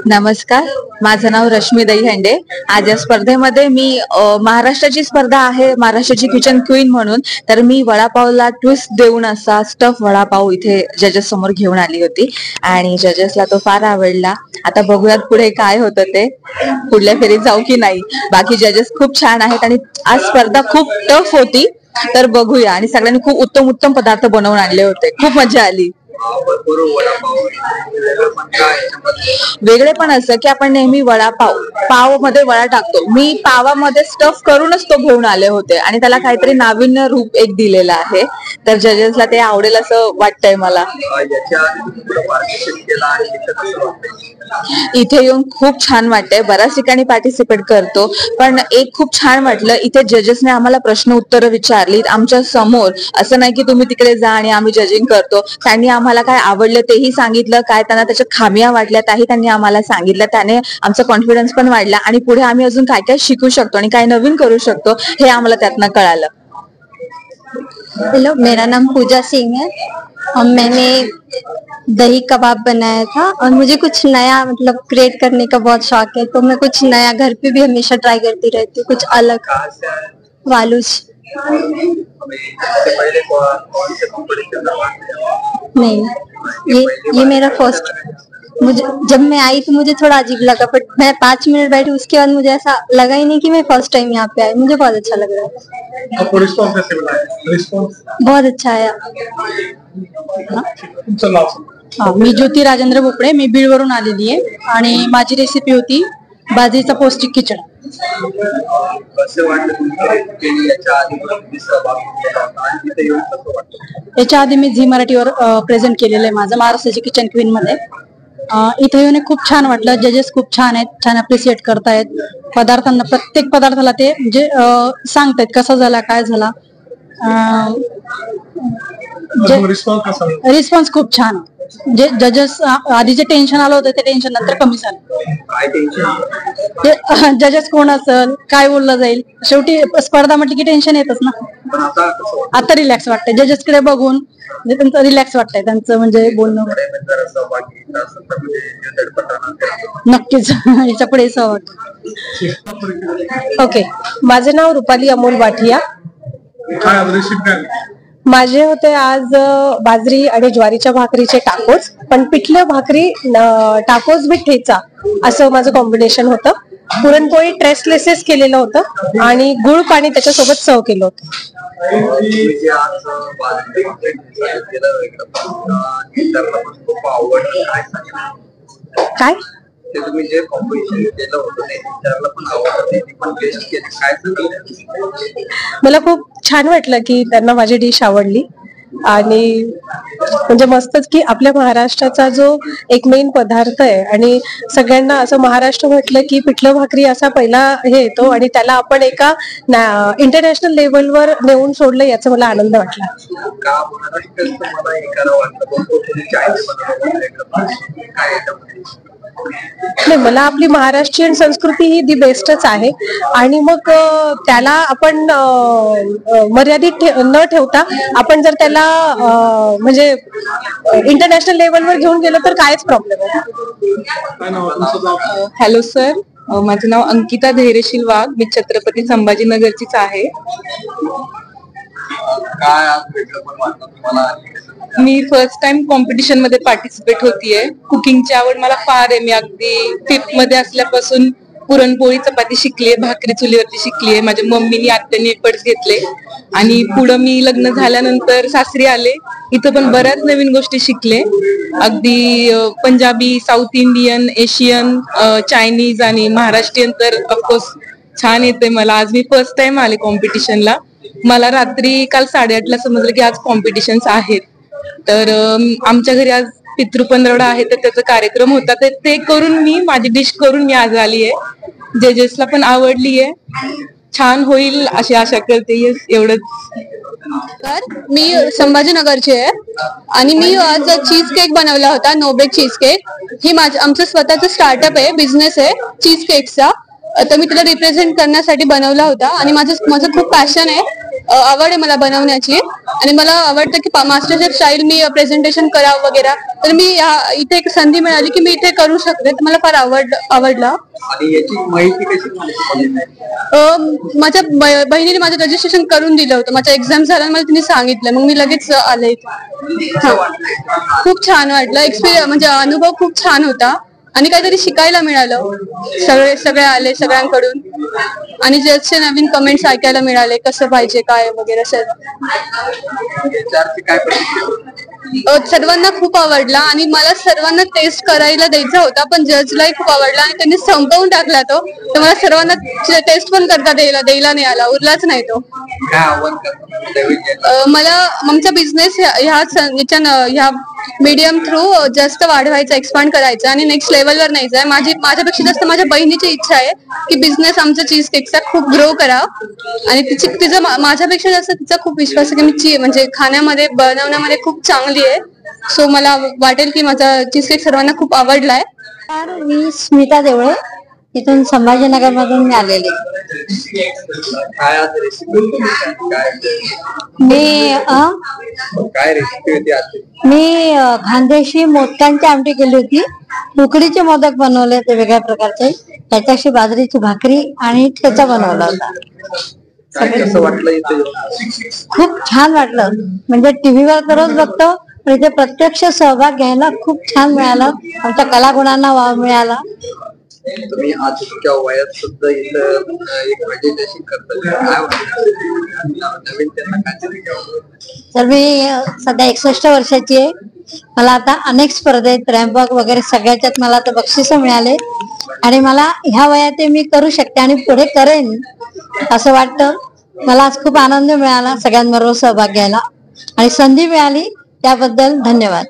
नमस्कार, माझं नाव रश्मी दहीहंडे. आज या स्पर्धेमध्ये मी महाराष्ट्राची स्पर्धा आहे, महाराष्ट्राची किचन क्वीन म्हणून. तर मी वडापावला ट्विस्ट देऊन असा स्टफ वडापाव इथे जजेस समोर घेऊन आली होती आणि जजेसला तो फार आवडला. आता बघूयात पुढे काय होतं ते, पुढल्या फेरीत जाऊ की नाही. बाकी जजेस खूप छान आहेत आणि आज स्पर्धा खूप टफ होती. तर बघूया. आणि सगळ्यांनी खूप उत्तम उत्तम पदार्थ बनवून आणले होते, खूप मजा आली. वेगळे पण असं की आपण नेहमी पाव मध्ये वडा टाकतो, मी पावामध्ये स्टफ करूनच तो घेऊन आले होते आणि त्याला काहीतरी नाविन्य रूप एक दिलेलं आहे. तर जजेसला ते आवडेल असं वाटतंय मला. इथे येऊन खूप छान वाटतंय, बऱ्याच ठिकाणी पार्टिसिपेट करतो, पण एक खूप छान वाटलं इथे जजेसने आम्हाला प्रश्न उत्तर विचारली आमच्या समोर. असं नाही की तुम्ही तिकडे जा आणि आम्ही जजिंग करतो. त्यांनी आम्हाला काय आवडलं तेही सांगितलं, काय त्यांना त्याच्यात खामिया वाटल्या त्याही त्यांनी आम्हाला सांगितलं. त्याने आमचा कॉन्फिडन्स पण वाढला आणि पुढे आम्ही अजून काय काय शिकू शकतो आणि काय नवीन करू शकतो हे आम्हाला त्यातनं कळालं. हेलो, मेरा नाम पूजा सिंह है और मैंने दही कबाब बनाया था और मुझे कुछ नया मतलब क्रिएट करने का बहुत शौक है, तो मैं कुछ नया घर पे भी हमेशा ट्राई करती रहती हूँ, कुछ अलग. वालूज नहीं, ये मेरा फर्स्ट. मुझे जब मैं आई तो मुझे थोड़ा अजीब लगा, बट मैं 5 मिनट बैठी, उसके बाद मुझे ऐसा लगा ही नहीं कि मैं फर्स्ट टाइम यहाँ पे आई. मुझे बहुत अच्छा लग रहा है. आपको रिस्पॉन्स कैसे मिला है? रिस्पॉन्स बहुत अच्छा आया. मी ज्योती राजेंद्र बोपडे, मी बीडवरून आलेली आहे आणि माझी रेसिपी होती बाजरीचा पौष्टिक खिचडा. याच्या आधी मी झी मराठीवर प्रेझेंट केलेलं आहे माझं महाराष्ट्राची किचन क्वीन मध्ये. इथे येऊन खूप छान वाटलं. जजेस खूप छान आहेत, छान अप्रिशिएट करतायत पदार्थांना. प्रत्येक पदार्थाला ते म्हणजे सांगतायत कसा झाला काय झाला. रिस्पॉन्स खूप छान. जे जजेस आधी जे टेन्शन आलं होतं ते टेन्शन नंतर कमी झालं. जजेस कोण असेल, काय बोललं जाईल, शेवटी स्पर्धा म्हटली की टेन्शन येतच ना. आता रिलॅक्स वाटतंय जजेसकडे बघून, त्यांचं रिलॅक्स वाटतंय, त्यांचं म्हणजे बोलणं. नक्कीच याच्या पुढे ओके, माझे नाव रुपाली अमोल बाठिया. माझे होते आज बाजरी आणि ज्वारीच्या भाकरीचे टाकोस, पण पिठलं भाकरी टाकोस विथ ठेचा असं माझं कॉम्बिनेशन होतं. पुरणपोळी ट्रेसलेसेस केलेलं होतं आणि गुळ पाणी त्याच्यासोबत सर्व केलं होतं. काय तुम्ही जे कॉम्पिटिशन केलं होतं ते विचारलं पण आवडतं, ते पण टेस्ट केलं, काय मला खूप छान वाटलं की त्यांना माझी डिश आवडली. आणि म्हणजे मस्तच की आपल्या महाराष्ट्राचा जो एक मेन पदार्थ आहे आणि सगळ्यांना असं महाराष्ट्र म्हटलं की पिठलं भाकरी असा पहिला हे येतो आणि त्याला आपण एका इंटरनॅशनल लेवलवर नेऊन सोडलं, याचा मला आनंद वाटला. नाही, मला आपली महाराष्ट्रीयन संस्कृती ही दी बेस्टच आहे आणि मग त्याला आपण मर्यादित न ठेवता आपण जर त्याला म्हणजे इंटरनॅशनल लेवलवर घेऊन गेलो तर कायच प्रॉब्लेम आहे. हॅलो सर, माझं नाव अंकिता धैर्यशील वाघ, मी छत्रपती संभाजीनगरचीच आहे. मी फर्स्ट टाइम कॉम्पिटिशन मध्ये पार्टिसिपेट होतीये. कुकिंगची आवड मला फार आहे. मी अगदी 5th मध्ये असल्यापासून पुरणपोळी चपाती शिकलीये, भाकरी चुलीवरती शिकलीये. माझ्या मम्मीनी आत्याने एफर्ट्स घेतले आणि पुढं मी लग्न झाल्यानंतर सासरी आले, इथं पण बऱ्याच नवीन गोष्टी शिकले. अगदी Punjabi, south Indian, Asian, Chinese आणि महाराष्ट्रीयन तर ऑफकोर्स छान येते मला. आज मी फर्स्ट टाइम आले कॉम्पिटिशनला. मला रात्री काल 8:30ला समजलं की आज कॉम्पिटिशन्स आहेत. तर आमच्या घरी आज पितृपंधरवडा आहे, तर त्याचा कार्यक्रम होता, तर ते करून मी माझी डिश करून मी आज आली आहे. जजेसला पण आवडली आहे, छान होईल अशी आशा करते. एवढंच. तर मी संभाजीनगरची आहे आणि मी आज चीज केक बनवला होता, नोबेक चीज केक. ही आमचं स्वतःचं स्टार्टअप आहे, बिझनेस आहे चीज केकचा. तर मी तिला रिप्रेझेंट करण्यासाठी बनवला होता आणि माझं खूप पॅशन आहे, आवड आहे मला बनवण्याची. आणि मला आवडतं की मास्टर शेफ स्टाईल मी प्रेझेंटेशन करावं वगैरे. तर मी इथे एक संधी मिळाली की मी इथे करू शकते, तर मला फार आवडलं. आणि याची माहिती कशी झाली? माझ्या बहिणीने माझं रजिस्ट्रेशन करून दिलं होतं. माझा एक्झाम झाला मला तिने सांगितलं, मग मी लगेच आले इथे. खूप छान वाटलं. एक्सपिरियन्स म्हणजे अनुभव खूप छान होता आणि काहीतरी शिकायला मिळालं. सगळे आले सगळ्यांकडून आणि जजचे नवीन कमेंट्स ऐकायला मिळाले, कसं पाहिजे काय वगैरे सर्व. सर्वांना खूप आवडला आणि मला सर्वांना टेस्ट करायला द्यायचा होता, पण जजलाही खूप आवडला आणि त्यांनी संपवून टाकला तो. तर मला सर्वांना टेस्ट पण करता द्यायला नाही आला, उरलाच नाही तो. मला आमचा बिझनेस ह्या मीडियम थ्रू जास्त वाढवायचा, एक्सपांड करायचा आणि नेक्स्ट लेवलवर न्यायचा आहे. माझ्यापेक्षा जास्त माझ्या बहिणीची इच्छा आहे की बिझनेस आमचा चीज केकचा खूप ग्रो करा आणि तिचं माझ्यापेक्षा जास्त तिचा खूप विश्वास आहे की मी म्हणजे खाण्यामध्ये बनवण्यामध्ये खूप चांगली आहे. सो मला वाटेल की माझा चीज केक सर्वांना खूप आवडलाय. मी स्मिता देवळे, इथून संभाजीनगर मधून मी आलेले. मी खानदेशी मोदकांची आमटी केली होती, उकडीचे मोदक बनवले होते वेगळ्या प्रकारचे, त्याच्याशी बाजरीची भाकरी आणि ठेचा बनवला होता. खूप छान वाटलं. म्हणजे टीव्हीवर तर रोज बघतो, पण इथे प्रत्यक्ष सहभाग घ्यायला खूप छान मिळाला. आमच्या कलागुणांना वाव मिळाला. तुम्ही आज इतक्या वयात सुद्धा इथं एक प्रेझेंटेशन करता, तर मी सध्या 61 वर्षाची आहे. मला आता अनेक स्पर्धेत रॅम्प वगैरे सगळ्याच्यात मला आता बक्षिसं मिळाले आणि मला ह्या वयात मी करू शकते आणि पुढे करेन असं वाटतं. मला आज खूप आनंद मिळाला सगळ्यांबरोबर सहभाग घ्यायला आणि संधी मिळाली त्याबद्दल धन्यवाद.